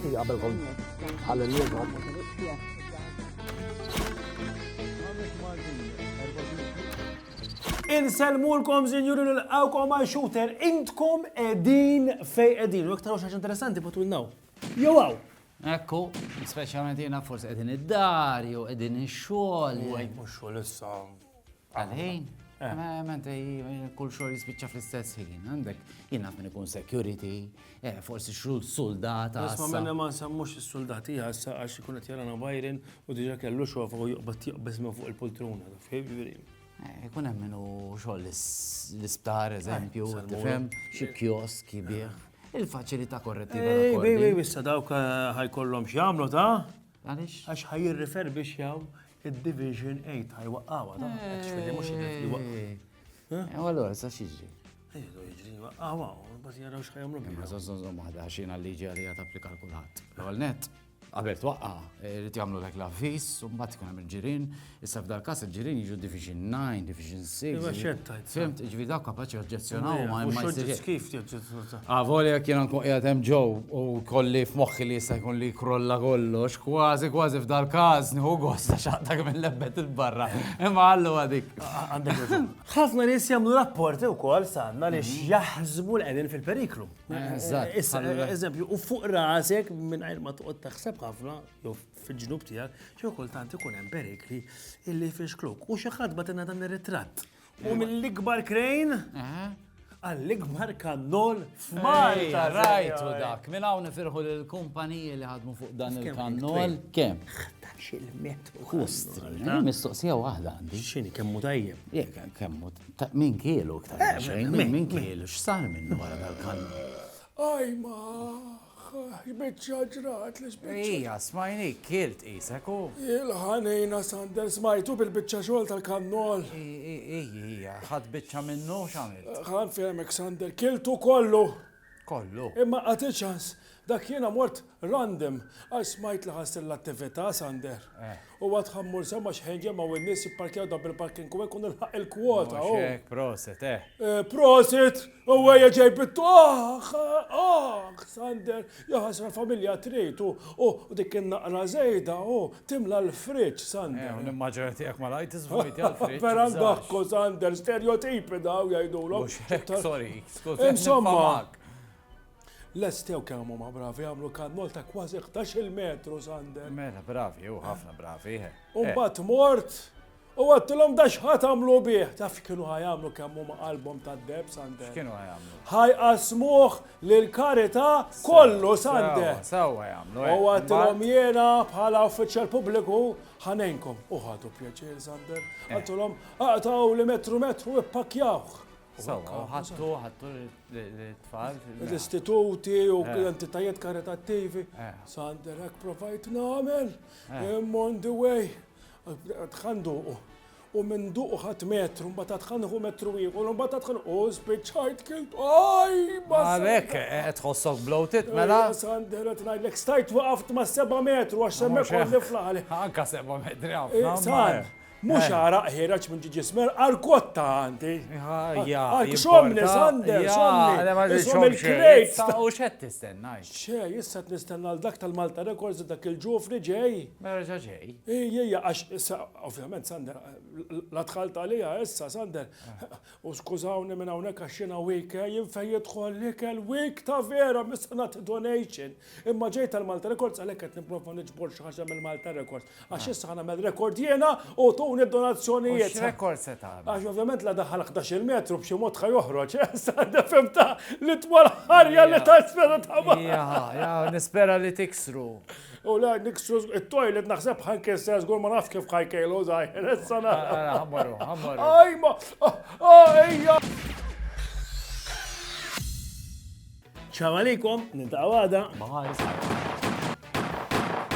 qabelkom ħalli l-jum. Inselmulkom zinjuri l-għawkom għal shooter, intkom edin fej edin. U iktar xaġa interessanti potu l-naw. Jowaw! Ekku, speċjalment jena forse edin id-dar, jew edin ix-xogħol. U għaj mux xogħol issa. Għal-ħin? Mente kull xogħol jispiċċa fl-istess ħin. Għandek jien naf min ikun security, forsi soldata. Isma' menna ma nsammux is-soldati issa għax ikun qed jarana bajrin u diġà kellu xofa u joqbad jaqbeż minn fuq il-poltruna. Ikun hemm minnu xogħol l-isptar, eżempju, tifhem, xi kiosk jibih. Il-faċilità korrettiva. Bej, issa dawk ħajkollhom x'jagħmlu ta' Għaliex? għax ħajjirrifer biex jaw id-Division 8 ħajwaqqawha ta' għax fil mhux li waqqa. U allura sa xiġri? Ejdu jiġri waqqawha, bas jaraw x'ħajamlu Ma biha. żomm waħda għaxina l-liġi għalija tapplika l kulħadd. L-ewwel net, qabel twaqqa, irid jagħmlu lek l-avviż u mbagħad ikun hemm il-ġirien, issa f'dal każ il-ġirien jiġu Division 9, Division 6. Iva x'qed tajt. Fimt, ġifieri dawk kapaċi oġġezzjonaw ma jsirx. Kif tiġġezzjoni? Għavoli jek jena nkun qiegħed hemm ġew u kolli f'moħħi li jista' jkun li krolla kollox, kważi f'dal każ nieħu gost għax xaqtak minn lebbet il-barra. Imma għallu għadik. Għandek raġun. Ħafna nies jagħmlu rapporti wkoll sanna li jaħsbu l-qegħdin fil-periklu. Eżempju, u fuq rasek mingħajr ma toqgħod taħseb ħafna jew fil-ġnub tiegħek, xi kultant ikun hemm perikli illi fixkluk. U xi ħadd bagħtilna dan ir-ritratt. U mill-ikbar krejn għall-ikbar kannol f'Malta. Rajtu dak, minn hawn nifirħu lill-kumpaniji li ħadmu fuq dan il-kannol. Kemm? 11 metru. Kustri, mistoqsija waħda għandi. X'inhi kemmu tajjeb. Jek, kemmu, min kielu ktar xejn, min kielu, x'sar minnu wara dal-kannol? Ajma, jibitċa ġrat li xbitċa. Ija, smajni, kielt isek u. Il-ħanejna Sander smajtu bil-bitċa xol tal-kannol. Ija, ħad bitċa minnu xamilt. ħan femek Sander, kiltu kollu. Kollu. Imma għatiċans, dak jena mort random, għax smajt li ħassir l-attività Sander. U għad ħammur semma xħenġa ma' u-n-nis jipparkjaw da bil-parking u għekun il-kwota. Xek, proset, Prosit, u għajja ġejbittu, Sander, jaħas l-familja tritu, u dik naqra zejda, timla l-friċ, Sander. Nimmaġra tijak ma lajt izvojt jgħal-friċ. Peran dakko, Sander, stereotipi daw jgħidu l Sorry, Insomma, l-estew kemmu ma bravi għamlu kannol ta' kważi 11 metru, Sander. Mela, bravi, u ħafna bravi, Umbat mort, u għattilom da xħat għamlu bieħ. Taf kienu ħajamlu kemmu ma' album ta' deb, Sander. Kienu għajamlu? Ħajqasmuħ l-karita kollu, Sander. Sawa għajamlu, U għattilom jena bħala uffiċjal pubbliku ħanenkom. U ħadu pjaċir, Sander. Għattilom għataw li metru ippakjawħ. Sawa, ħattu l-tfal. L-istituti u entitajiet karitattivi. Sander, għak provajt namel. On the way. Tħanduqu. U minn duqu ħat metru, mbata tħanħu metru iħu, mbata tħanħu, spiċċajt kilt, Għalek, tħossok bloated, mela? Sander, għetnajdlek, stajt waqaft ma' 7 metru, għax semmek għalli flaħli. Anka 7 metri għafna. San, mux għaraq ħiraċ minn ġiġi smer, għal-kotta għandi. Xomni, Sander, xomni. Xomni il-krejt. U xed tistennaj? ċe, jissa t-nistenna l-dak tal-Malta Records dak il-ġufri ġej. Merġa ġej. Ija, għax, ovvjament, Sander, la tħalt għalija, issa, Sander. U skużawni minn hawnhekk għax jiena wika, jinfej jidħol l week ta' vera, missanat donation. Imma ġej tal-Malta Records għalhekk qed nipprova niġbor xi ħaġa mill-Malta Records. Għax issa nagħmel rekord jiena u tuni donazzjonijiet. X'rekord se tagħmel? Għax ovvjament la daħal 11 metru b'xi mod joħroġ, Sander fimta li twal ħarja li ta' spera ta' ma. Ja, nispera li tiksru. U la niksru it-toilet naħseb ħankesser żgur ma naf kif ħajkejlu żgħir. Issa Ħammaru. Ajma! Ejja! Ċaw għalikom, nintaqgħu għada. Ma